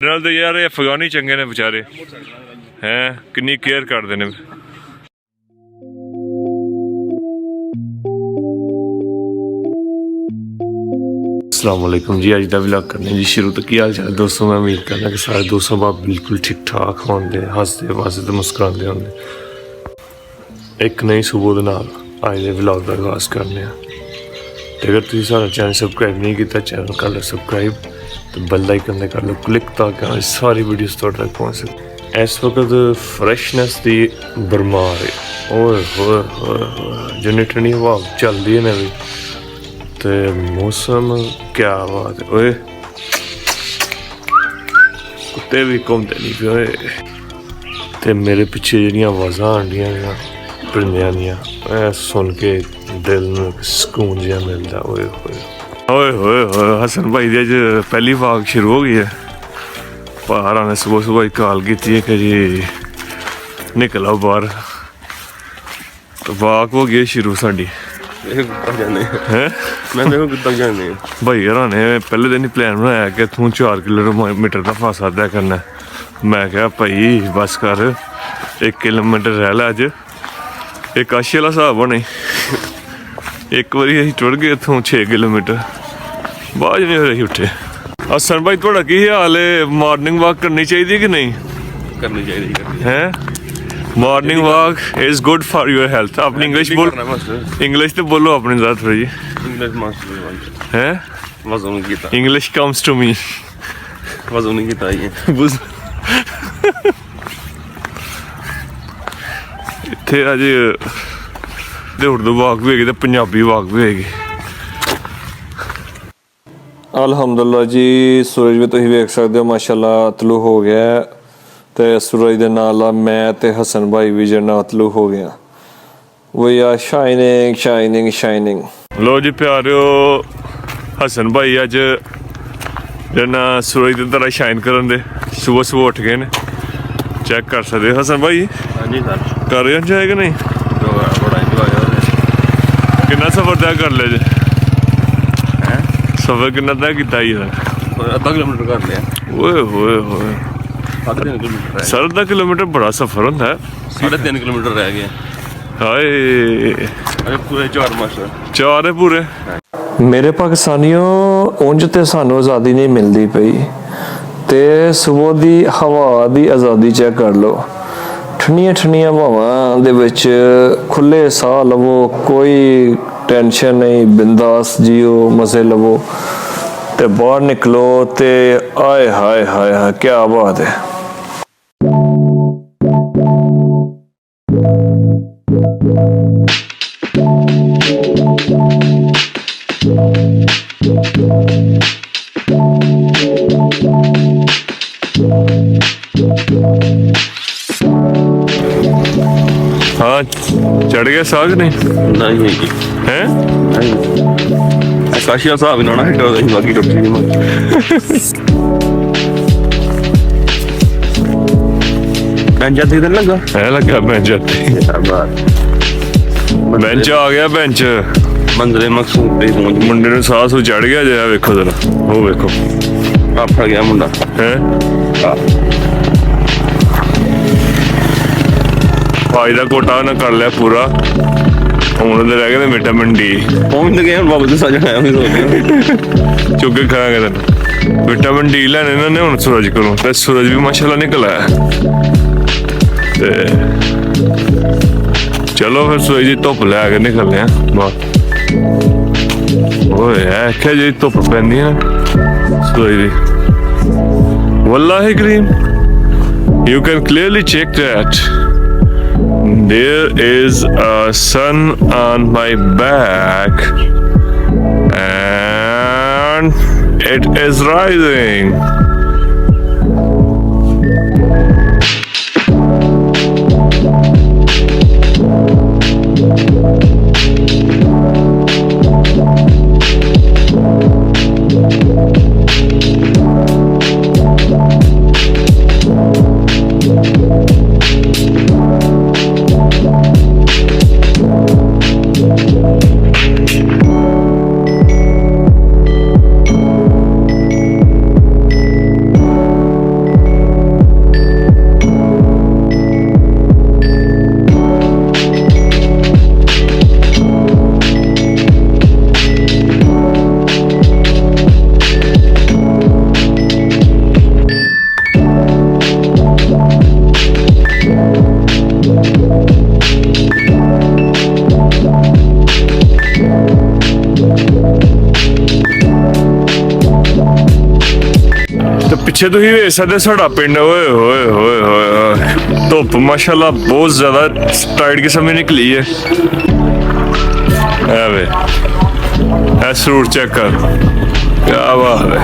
ਨਾਲ ਤਾਂ ਯਾਰ ਇਹ ਅਫਗਾਨੀ ਚੰਗੇ ਨੇ ਵਿਚਾਰੇ ਹੈ, ਕਿੰਨੀ ਕੇਅਰ ਕਰਦੇ ਨੇ। अस्सलाम वालेकुम जी, अज का व्लॉग करने जी शुरू। तो की हाल चाल दोस्तों, मैं उम्मीद करना कि सारे दोस्तों बाप बिल्कुल ठीक ठाक होंगे, हसते वसते मुस्कुराते होंगे। एक नई सुबह के नाल अज के व्लॉग का आगाज़ करने। तो अगर तुम सारा चैनल सबसक्राइब नहीं किया, चैनल कर लो सबसक्राइब, तो बेल आइकन कर लो क्लिक, ताकि सारी वीडियोस तुहाडे तक पहुँच सके। इस वक्त फ्रैशनैस की बरमार है, ओए होए होए जिन्नी ठंडी हवा चलती है ना भी, तो मौसम क्या बात है। ओए कुत्ते भी घूमते नहीं पे, तो मेरे पिछे जड़ियाँ आवाज़ां आंदियां ने परिंदियां दियां, सुन के दिल में सुकून जिहा मिलता। ओए होए ओए होए होए हसन भाई दी अज पहली वाक शुरू हो गई है। पहाड़ा ने सुबह सुबह ही कॉल की है कि जी निकल आओ बाहर, तो वाक हो गई शुरू साडी। भाई यार ने पहले दिन ही प्लान बनाया कि तू 4 किलोमीटर का फासला तय करना। मैं क्या भाई बस कर, 1 किलोमीटर रह ला अज, एक काशी वाला हिसाब बने। एक बारी असीं टुर गए इत्थों 6 किलोमीटर, बाद नहीं होए उठे। हसन भाई थोड़ा की हाल है, मॉर्निंग वॉक करनी चाहिए कि नहीं? करनी चाहिए है। Morning walk is good for your health. अपनी इंग्लिश बोल, इंग्लिश तो बोलो अपनी ज़्यादा थोड़ी है। English comes to me. इत्थे अज उर्दू वॉक भी होगी तो पंजाबी वॉक भी होगी। अलहमदुल्ला जी, सूरज भी तुम वेख सकते हो माशाल्लाह तलू हो गया है, तो सूरज के नाल मैं ते हसन भाई भी जन्ना तलू हो गया। We are shining shining shining. लो जी प्यारियो, हसन भाई अज जना सूरज की तरह शाइन करन दे, सुबह सुबह उठ गए ने, चेक कर सकते हसन भाई। हाँ जी सर, कर रहे इंजॉय कि नहीं? बड़ा इंजॉय। कितना सफर तय कर ले जे? सफर कितना तय किया ही है? आधा किलोमीटर कर लिया। ओए होए होए, 3.5 किलोमीटर। 3.5 किलोमीटर बड़ा सफर होता है। 3.5 किलोमीटर रह गए। हाय अरे पूरे 4 मास्टर 4 है पूरे। मेरे पाकिस्तानियों उंज ते सानू आज़ादी नहीं मिलती पई, ते सुबह दी हवा दी आज़ादी चेक कर लो। ठंडियां ठंडियां हवावां दे विच खुले साह लवो, कोई टेंशन नहीं, बिंदास जियो, मज़े लवो, ते बाहर निकलो ते आए हाय हाय हाय क्या बात है। हाँ चढ़ गया साग नहीं नहीं है। काशिया साहब ना बाकी बेंच आती लगा है लगा बेंच बेंच आ गया। बेंच मंदिर मकसूद पे पहुंच गए। मुंडे ने साह सू चढ़ गया जरा, वेखो जरा वो वेखो आप गया मुंडा है। भाई का कोटा ना कर लिया पूरा, हूँ तो रह गए विटामिन डी। पहुंच गए हम वापस चुके खाएंगे तेन विटामिन डी लैने इन्होंने हूँ सूरज को, तो सूरज भी माशाल्लाह निकल आया। ते चलो फिर सूरज की धुप लैके निकलने बाहर। आख्या जी धुप पैंदी है सूरज की, वल्लाही करीम you can clearly check that there is a sun on my back and it is rising. ਪਿੱਛੇ ਤੁਸੀਂ ਵੇਖ ਸਕਦੇ ਸਾਡਾ ਪਿੰਡ ਓਏ ਹੋਏ ਹੋਏ ਹੋਏ ਹੋਏ। ਧੁੱਪ ਮਾਸ਼ਾਅੱਲਾ ਬਹੁਤ ਜ਼ਿਆਦਾ ਟਾਈਟ ਕਿਸਮ ਦੀ ਨਿਕਲੀ ਹੈ। ਐ ਵੇ ਇਹ ਸਰੂਰ ਚੈੱਕ ਕਰ, ਕਿਆ ਬਾਤ ਹੈ।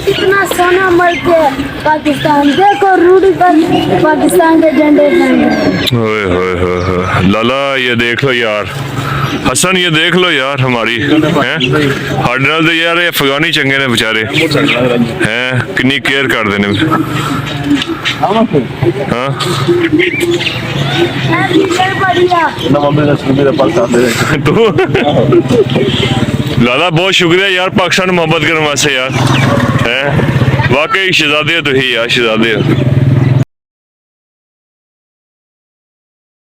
कितना सोना मर के पाकिस्तान देखो रूढ़ी पर पाकिस्तान के झंडे फहरे। ओए होए होए होए। लाला ये देख लो यार, हसन ये देख लो यार हमारी हैं ਸਾਡੇ ਨਾਲ ਤੇ ਯਾਰ ਇਹ ਅਫਗਾਨੀ ਚੰਗੇ ਨੇ ਵਿਚਾਰੇ हैं किन्नी केयर करते ने। हाँ तू लाला बहुत शुक्रिया यार पाकिस्तान मोहब्बत करने वास्ते यार हैं वाकई शहजादे हो तुही यार, शहजादे हो।